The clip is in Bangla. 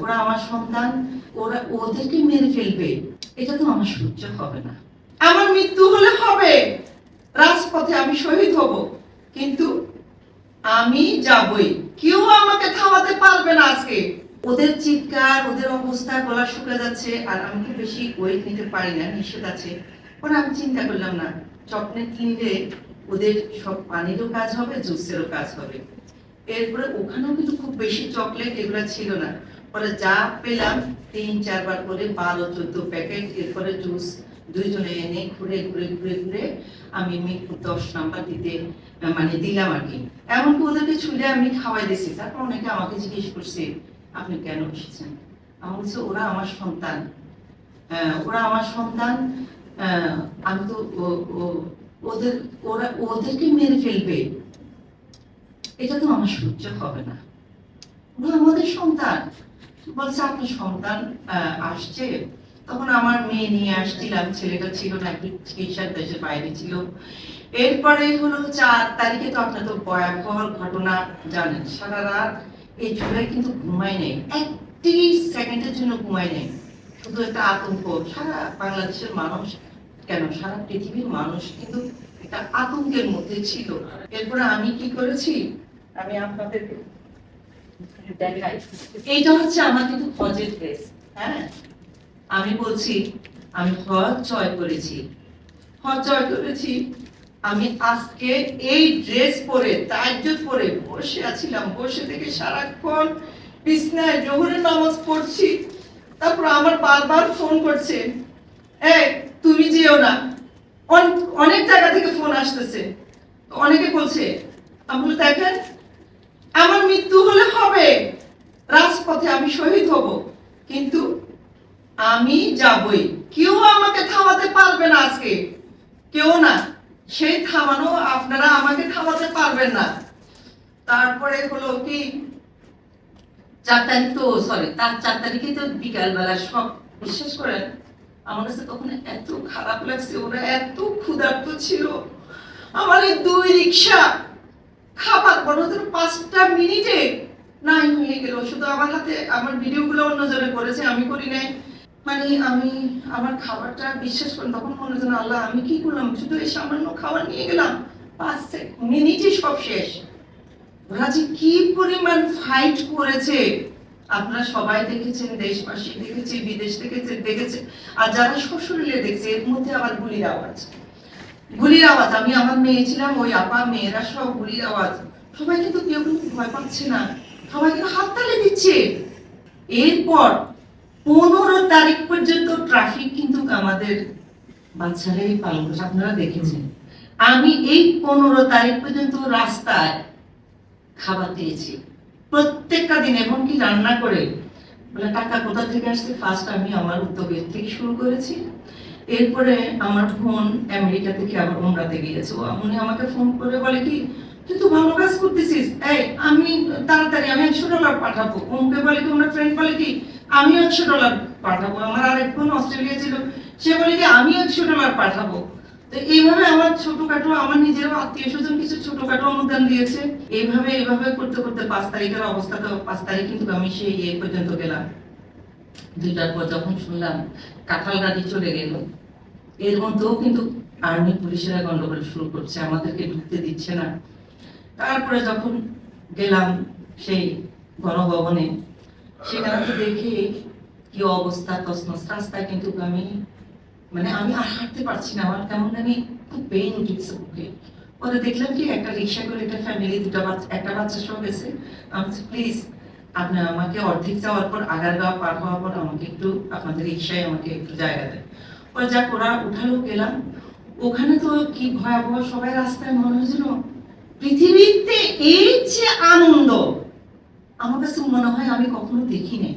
ওরা আমার সন্তান, ওরা ওদেরকে মেরে ফেলবে, এটা তো আমার সহ্য হবে না। আমার মৃত্যু হলে হবে, রাজপথে আমি শহীদ হব, কিন্তু আমি যাবই, কেউ আমাকে থামাতে পারবে না। আজকে ওদের চিৎকার, ওদের অবস্থা, গলা শুকা যাচ্ছে, আর আমি তো বেশি ওয়েট নিতে পারি না, নিষেধ আছে। পরে আমি চিন্তা করলাম না, চকলেট নিলে ওদের সব পানিরও কাজ হবে, জুসেরও কাজ হবে। এরপরে ওখানেও কিন্তু খুব বেশি চকলেট এগুলো ছিল না। পরে যা পেলাম 3-4 বার করে 12-14 প্যাকেট, এরপরে জুস দুইজনে এনে ঘুরে ঘুরে ঘুরে ঘুরে আমি মিরপুর 10 নাম্বার দিতে মানে দিলাম আর কি। এমনকি ওদেরকে ছুঁড়ে আমি খাওয়াই দিয়েছি। তারপর অনেকে আমাকে জিজ্ঞেস করছে, আপনি কেন এসেছেন? আমি বলছি, ওরা আমার সন্তান, ওরা আমার সন্তান, আমি তো ওদেরকে মেরে ফেলবে, এটা তো আমার সহ্য হবে না। ওরা আমাদের সন্তান। বলছে, আপনার সন্তান আসছে? তখন আমার মেয়ে নিয়ে আসছিলাম, ছেলেটা ছিল না, একটু চিকিৎসার দেশের বাইরে ছিল। এরপরে হলো 4 তারিখে, তো আপনার তো ভয়াবহ ঘটনা জানেন, সারা রাত এই ঝুলে কিন্তু ঘুমাই নেই, একটি সেকেন্ডের জন্য ঘুমাই নেই। শুধু একটা আতঙ্ক, সারা বাংলাদেশের মানুষ কেন সারা পৃথিবীর মানুষ কিন্তু একটা আতঙ্কের মধ্যে ছিল। এরপরে আমি কি করেছি, আমি আপনাদের দেখাই। এইটা হচ্ছে আমার কিন্তু হজের ড্রেস। হ্যাঁ, আমি বলছি আমি হজ জয় করেছি, হজ জয় করেছি। আমি আজকে এই ড্রেস পরে তাহাজ্জুদ পরে বসে আছিলাম, বসে থেকে সারাক্ষণ বিছনায় জোহরের নামাজ পড়ছি। তারপর আমার বারবার ফোন করছে, এই তুমি যেও না। অনেক জায়গা থেকে ফোন আসতেছে, অনেকে বলছে, আমি দেখেন আমার মৃত্যু হলে হবে, রাজপথে আমি শহীদ হব, কিন্তু আমি যাবই, কেউ আমাকে থামাতে পারবে না। আজকে কেউ না, সেই থামানো আপনারা আমাকে থামাতে পারবেন না। তারপরে হলো কি 4 তারিখ, তো সরি তার 4 তারিখে তো বিকালবেলা সব, বিশ্বাস করেন আমার কাছে তখন এত খারাপ লাগছে, ওরা এত ক্ষুধার্ত ছিল। আমার এই 2 রিক্সা খাবার বড়দের 5টা মিনিটে নাই হয়ে গেল। শুধু আমার হাতে, আমার ভিডিওগুলো অন্যজনে করেছে, আমি করি নাই। মানে আমি আমার খাবারটা, বিশ্বাস করেন তখন মনে হতো, আল্লাহ আমি কি করলাম, শুধু এই সামান্য খাবার নিয়ে গেলাম, 5 মিনিটে সব শেষ। ওরা যে কি পরিমাণ ফাইট করেছে আপনারা সবাই দেখেছেন, দেশবাসী দেখেছে, বিদেশ থেকে দেখেছে, আর যারা সশরীরে দেখছে। এর মধ্যে আবার গুলির আওয়াজ, গুলির আওয়াজ। আমি আমার মেয়ে ছিলাম, ওই আপা মেয়েরা সব গুলির আওয়াজ। সবাই কিন্তু কেউ কিন্তু ভয় পাচ্ছে না, সবাই কিন্তু হাততালি দিচ্ছে। এরপর 15 তারিখ পর্যন্ত ট্রাফিক কিন্তু আমাদের বাচ্চারাই পালন করছে, আপনারা দেখেছেন। আমি এই 15 তারিখ পর্যন্ত রাস্তায় খাবার দিয়েছি প্রত্যেকটা দিন, এমনকি রান্না করে। বলে টাকা কোথা থেকে আসছে, ফার্স্ট আমি আমার উদ্যোগের থেকে শুরু করেছি। এরপরে আমার বোন আমেরিকা থেকে আবার উমরাতে গিয়েছে, উনি আমাকে ফোন করে বলে কি, তুই তো ভালো কাজ করতেছিস, এই আমি তাড়াতাড়ি আমি $100 পাঠাবো। ওমকে বলে কি, ওনার ফ্রেন্ড বলে কি আমি $100 পাঠাবো। আমার আরেক বোন অস্ট্রেলিয়া ছিল, সে বলে কি আমি $100 পাঠাবো। তো এইভাবে আমার ছোটখাটো, আমার নিজেরও আত্মীয় স্বজন কিছু ছোটখাটো অনুদান দিয়েছে। এইভাবে করতে করতে 5 তারিখের অবস্থা, তো 5 তারিখ কিন্তু আমি সেই পর্যন্ত গেলাম। 2টার পর যখন শুনলাম কাঁঠালগাড়ি চলে গেল, এর মধ্যেও কিন্তু আর্মি পুলিশেরা গন্ডগোল শুরু করছে, আমাদেরকে ঢুকতে দিচ্ছে না। তারপরে যখন গেলাম সেই গণভবনে, সেখানে তো দেখি কি অবস্থা, তছনছ রাস্তায়। কিন্তু আমি আমি আর হাঁটতে পারছি না, আমার কেমন জানি খুব পেইন উঠেছে বুকে। পরে দেখলাম কি একটা রিক্সা করে একটা ফ্যামিলি, একটা বাচ্চা সহ গেছে। আমি প্লিজ আপনি আমাকে অর্ধেক যাওয়ার পর, আগারগাঁও পার হওয়ার পর আমাকে একটু আপনাদের রিক্সায় আমাকে একটু জায়গা দেয়। পরে যা ওরা উঠালো, গেলাম। ওখানে তো কি ভয়াবহ, সবাই রাস্তায়, মনে হয়েছিল পৃথিবীতে এই যে আনন্দ আমার কাছে মনে হয় আমি কখনো দেখি নাই।